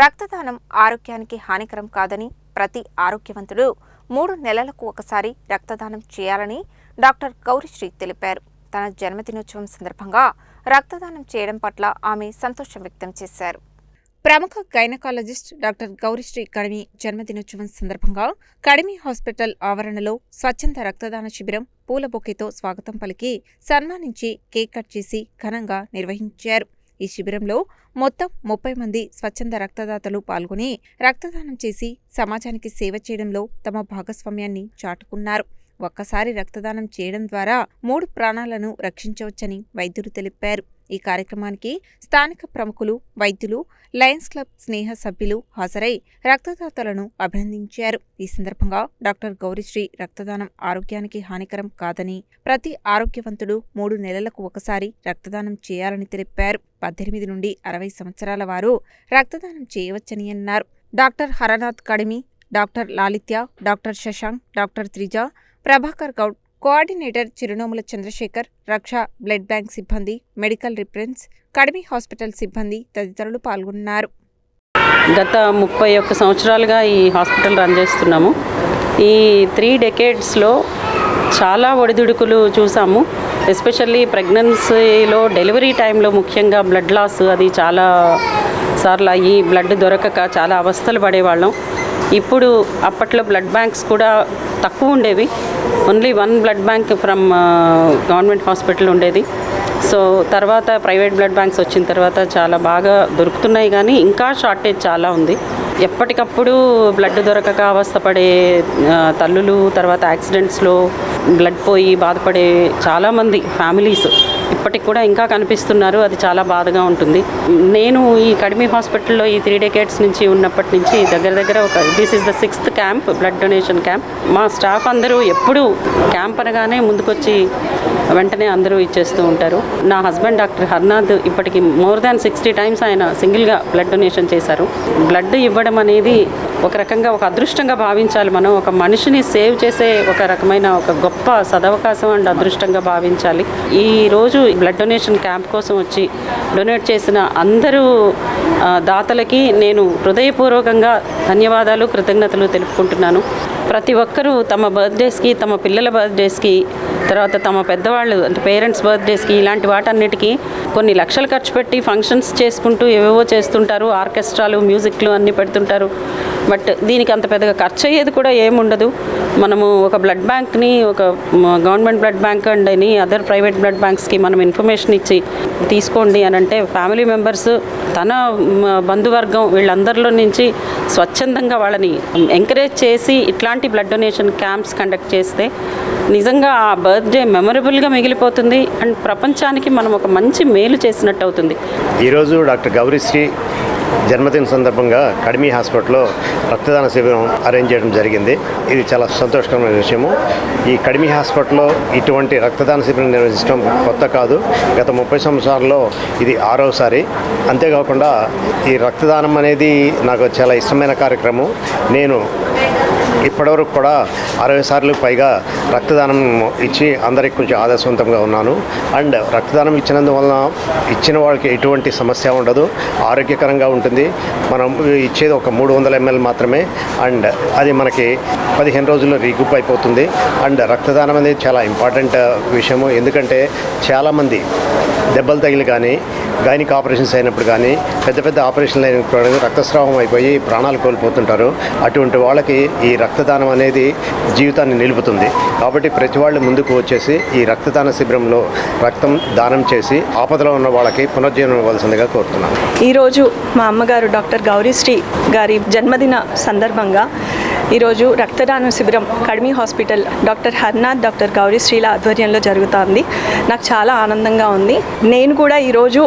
రక్తదానం ఆరోగ్యానికి హానికరం కాదని, ప్రతి ఆరోగ్యవంతుడు 3 నెలలకు ఒకసారి రక్తదానం చేయాలని డాక్టర్ గౌరీశ్రీ తెలిపారు. తన జన్మదినోత్సవం సందర్భంగా రక్తదానం చేయడం పట్ల ఆమె సంతోషం వ్యక్తం చేశారు. ప్రముఖ గైనకాలజిస్ట్ డాక్టర్ గౌరీశ్రీ కడిమి జన్మదినోత్సవం సందర్భంగా కడిమి హాస్పిటల్ ఆవరణలో స్వచ్ఛంద రక్తదాన శిబిరం పూల బొకేతో స్వాగతం పలికి సన్మానించి కేక్ కట్ చేసి ఘనంగా నిర్వహించారు. ఈ శిబిరంలో మొత్తం 30 మంది స్వచ్ఛంద రక్తదాతలు పాల్గొని రక్తదానం చేసి సమాజానికి సేవ చేయడంలో తమ భాగస్వామ్యాన్ని చాటుకున్నారు. ఒక్కసారి రక్తదానం చేయడం ద్వారా 3 ప్రాణాలను రక్షించవచ్చని వైద్యులు తెలిపారు. ఈ కార్యక్రమానికి స్థానిక ప్రముఖులు, వైద్యులు, లయన్స్ క్లబ్ స్నేహ సభ్యులు హాజరై రక్తదాతలను అభినందించారు. ఈ సందర్భంగా డాక్టర్ గౌరీశ్రీ రక్తదానం ఆరోగ్యానికి హానికరం కాదని, ప్రతి ఆరోగ్యవంతుడు 3 నెలలకు ఒకసారి రక్తదానం చేయాలని తెలిపారు. 18 నుండి 60 సంవత్సరాల వారు రక్తదానం చేయవచ్చని అన్నారు. Doctor Haranath Kadimi, doctor Lalitya, doctor Shashank, doctor Trija, Prabhakar Goud, coordinator Chirunomula Chandrasekhar, Raksha blood bank సిబ్బంది, మెడికల్ రిఫరెన్స్, కడిమి హాస్పిటల్ సిబ్బంది తదితరులు పాల్గొన్నారు. గత 31 సంవత్సరాలుగా ఈ హాస్పిటల్ రన్ చేస్తున్నాము. ఈ 3 డెకేడ్స్లో చాలా ఒడిదుడుకులు చూసాము. ఎస్పెషల్లీ ప్రెగ్నెన్సీలో డెలివరీ టైంలో ముఖ్యంగా బ్లడ్ లాస్ అది చాలా సార్లు ఈ బ్లడ్ దొరకక చాలా అవస్థలు పడేవాళ్ళం. ఇప్పుడు అప్పట్లో బ్లడ్ బ్యాంక్స్ కూడా తక్కువ ఉండేవి. Only 1 blood bank from government hospital ఉండేది. సో తర్వాత ప్రైవేట్ బ్లడ్ బ్యాంక్స్ వచ్చిన తర్వాత చాలా బాగా దొరుకుతున్నాయి, కానీ ఇంకా షార్టేజ్ చాలా ఉంది. ఎప్పటికప్పుడు బ్లడ్ దొరకక అవస్థపడే తల్లులు, తర్వాత యాక్సిడెంట్స్లో బ్లడ్ పోయి బాధపడే చాలామంది ఫ్యామిలీస్ ఇప్పటికి కూడా ఇంకా కనిపిస్తున్నారు. అది చాలా బాధగా ఉంటుంది. నేను ఈ కడిమి హాస్పిటల్లో ఈ 3 డెకేడ్స్ నుంచి ఉన్నప్పటి నుంచి దగ్గర this is the 6th camp, blood donation camp. మా స్టాఫ్ అందరూ ఎప్పుడూ క్యాంప్ అనగానే ముందుకొచ్చి వెంటనే అందరూ ఇచ్చేస్తూ ఉంటారు. నా హస్బెండ్ డాక్టర్ హర్నాథ్ ఇప్పటికి మోర్ దాన్ 60 టైమ్స్ ఆయన సింగిల్గా బ్లడ్ డొనేషన్ చేశారు. బ్లడ్ ఇవ్వడం అనేది ఒక రకంగా ఒక అదృష్టంగా భావించాలి. మనం ఒక మనిషిని సేవ్ చేసే ఒక రకమైన ఒక గొప్ప సదవకాశం అండ్ అదృష్టంగా భావించాలి. ఈరోజు బ్లడ్ డొనేషన్ క్యాంప్ కోసం వచ్చి డొనేట్ చేసిన అందరూ దాతలకి నేను హృదయపూర్వకంగా ధన్యవాదాలు, కృతజ్ఞతలు తెలుపుకుంటున్నాను. ప్రతి ఒక్కరూ తమ బర్త్డేస్కి, తమ పిల్లల బర్త్డేస్కి, తర్వాత తమ పెద్దవాళ్ళు అంటే పేరెంట్స్ బర్త్డేస్కి, ఇలాంటి వాటన్నిటికీ కొన్ని లక్షలు ఖర్చు పెట్టి ఫంక్షన్స్ చేసుకుంటూ ఏవేవో చేస్తుంటారు. ఆర్కెస్ట్రాలు, మ్యూజిక్లు అన్నీ పెడుతుంటారు. బట్ దీనికి అంత పెద్దగా ఖర్చు అయ్యేది కూడా ఏముండదు. మనము ఒక బ్లడ్ బ్యాంక్ని, ఒక గవర్నమెంట్ బ్లడ్ బ్యాంక్ అండ్ అని అదర్ ప్రైవేట్ బ్లడ్ బ్యాంక్స్కి మనం ఇన్ఫర్మేషన్ ఇచ్చి తీసుకోండి అని అంటే ఫ్యామిలీ మెంబర్స్, తన బంధువర్గం వీళ్ళందరిలో నుంచి స్వచ్ఛందంగా వాళ్ళని ఎంకరేజ్ చేసి ఇట్లాంటి బ్లడ్ డొనేషన్ క్యాంప్స్ కండక్ట్ చేస్తే నిజంగా ఆ బర్త్డే మెమరబుల్గా మిగిలిపోతుంది అండ్ ప్రపంచానికి మనం ఒక మంచి మేలు చేసినట్టు అవుతుంది. ఈరోజు డాక్టర్ గౌరీశ్రీ జన్మదిన సందర్భంగా కడిమి హాస్పిటల్లో రక్తదాన శిబిరం అరేంజ్ చేయడం జరిగింది. ఇది చాలా సంతోషకరమైన విషయము. ఈ కడిమి హాస్పిటల్లో ఇటువంటి రక్తదాన శిబిరం నిర్వహించడం కొత్త కాదు. గత 30 సంవత్సరాల్లో ఇది 6వసారి. అంతేకాకుండా ఈ రక్తదానం అనేది నాకు చాలా ఇష్టమైన కార్యక్రమం. నేను ఇప్పటివరకు కూడా 60 సార్లు పైగా రక్తదానం ఇచ్చి అందరికి కొంచెం ఆదర్శవంతంగా ఉన్నాను. అండ్ రక్తదానం ఇచ్చినందువలన ఇచ్చిన వాళ్ళకి ఎటువంటి సమస్య ఉండదు, ఆరోగ్యకరంగా ఉంటుంది. మనం ఇచ్చేది ఒక 300 ml మాత్రమే. అండ్ అది మనకి 15 రోజుల్లో రీకూప్ అయిపోతుంది. అండ్ రక్తదానం అనేది చాలా ఇంపార్టెంట్ విషయము. ఎందుకంటే చాలామంది దెబ్బలు తగిలి కానీ, గైనిక్ ఆపరేషన్స్ అయినప్పుడు కానీ, పెద్ద ఆపరేషన్లు అయినప్పుడు రక్తస్రావం అయిపోయి ప్రాణాలు కోల్పోతుంటారు. అటువంటి వాళ్ళకి ఈ రక్తదానం అనేది జీవితాన్ని నిలుపుతుంది. కాబట్టి ప్రతి వాళ్ళు ముందుకు వచ్చేసి ఈ రక్తదాన శిబిరంలో రక్తం దానం చేసి ఆపదలో ఉన్న వాళ్ళకి పునర్జీవనం ఇవ్వాల్సిందిగా కోరుతున్నాను. ఈరోజు మా అమ్మగారు డాక్టర్ గౌరీశ్రీ గారి జన్మదిన సందర్భంగా ఈరోజు రక్తదాన శిబిరం కడిమి హాస్పిటల్ డాక్టర్ హర్నాథ్, డాక్టర్ గౌరీశ్రీల ఆధ్వర్యంలో జరుగుతోంది. నాకు చాలా ఆనందంగా ఉంది. నేను కూడా ఈరోజు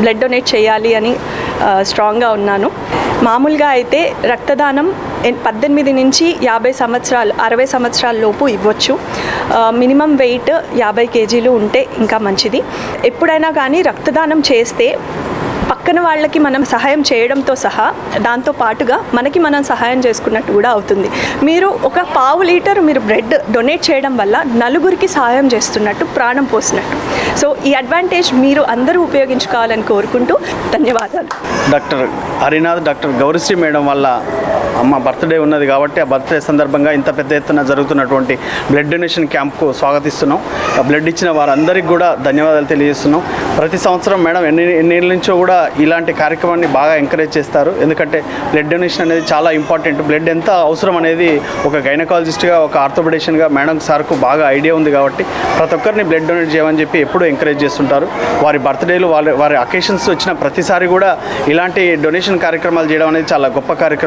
బ్లడ్ డొనేట్ చేయాలి అని స్ట్రాంగ్గా ఉన్నాను. మామూలుగా అయితే రక్తదానం 18 నుంచి 50 సంవత్సరాలు, 60 సంవత్సరాల లోపు ఇవ్వచ్చు. మినిమం వెయిట్ 50 kg ఉంటే ఇంకా మంచిది. ఎప్పుడైనా కానీ రక్తదానం చేస్తే పక్క పక్కన వాళ్ళకి మనం సహాయం చేయడంతో సహా దాంతో పాటుగా మనకి మనం సహాయం చేసుకున్నట్టు కూడా అవుతుంది. మీరు ఒక పావు లీటర్ మీరు బ్లడ్ డొనేట్ చేయడం వల్ల నలుగురికి సహాయం చేస్తున్నట్టు, ప్రాణం పోసినట్టు. సో ఈ అడ్వాంటేజ్ మీరు అందరూ ఉపయోగించుకోవాలని కోరుకుంటూ ధన్యవాదాలు. Doctor Harinath, doctor Gowrisri madam వల్ల అమ్మ బర్త్డే ఉన్నది కాబట్టి ఆ బర్త్డే సందర్భంగా ఇంత పెద్ద ఎత్తున జరుగుతున్నటువంటి బ్లడ్ డొనేషన్ క్యాంప్కు స్వాగతిస్తున్నాం. ఆ బ్లడ్ ఇచ్చిన వారందరికీ కూడా ధన్యవాదాలు తెలియజేస్తున్నాం. ప్రతి సంవత్సరం మేడం ఎన్నేళ్ళ నుంచో కూడా ఇలాంటి కార్యక్రమాన్ని బాగా ఎంకరేజ్ చేస్తారు. ఎందుకంటే బ్లడ్ డొనేషన్ అనేది చాలా ఇంపార్టెంట్. బ్లడ్ ఎంత అవసరం అనేది ఒక గైనకాలజిస్ట్గా, ఒక ఆర్థోపెడిషన్గా మేడం సార్కు బాగా ఐడియా ఉంది కాబట్టి ప్రతి ఒక్కరిని బ్లడ్ డొనేట్ చేయమని చెప్పి ఎప్పుడూ ఎంకరేజ్ చేస్తుంటారు. వారి బర్త్డేలు, వారి అకేషన్స్ వచ్చిన ప్రతిసారి కూడా ఇలాంటి డొనేషన్ కార్యక్రమాలు చేయడం అనేది చాలా గొప్ప కార్యక్రమం.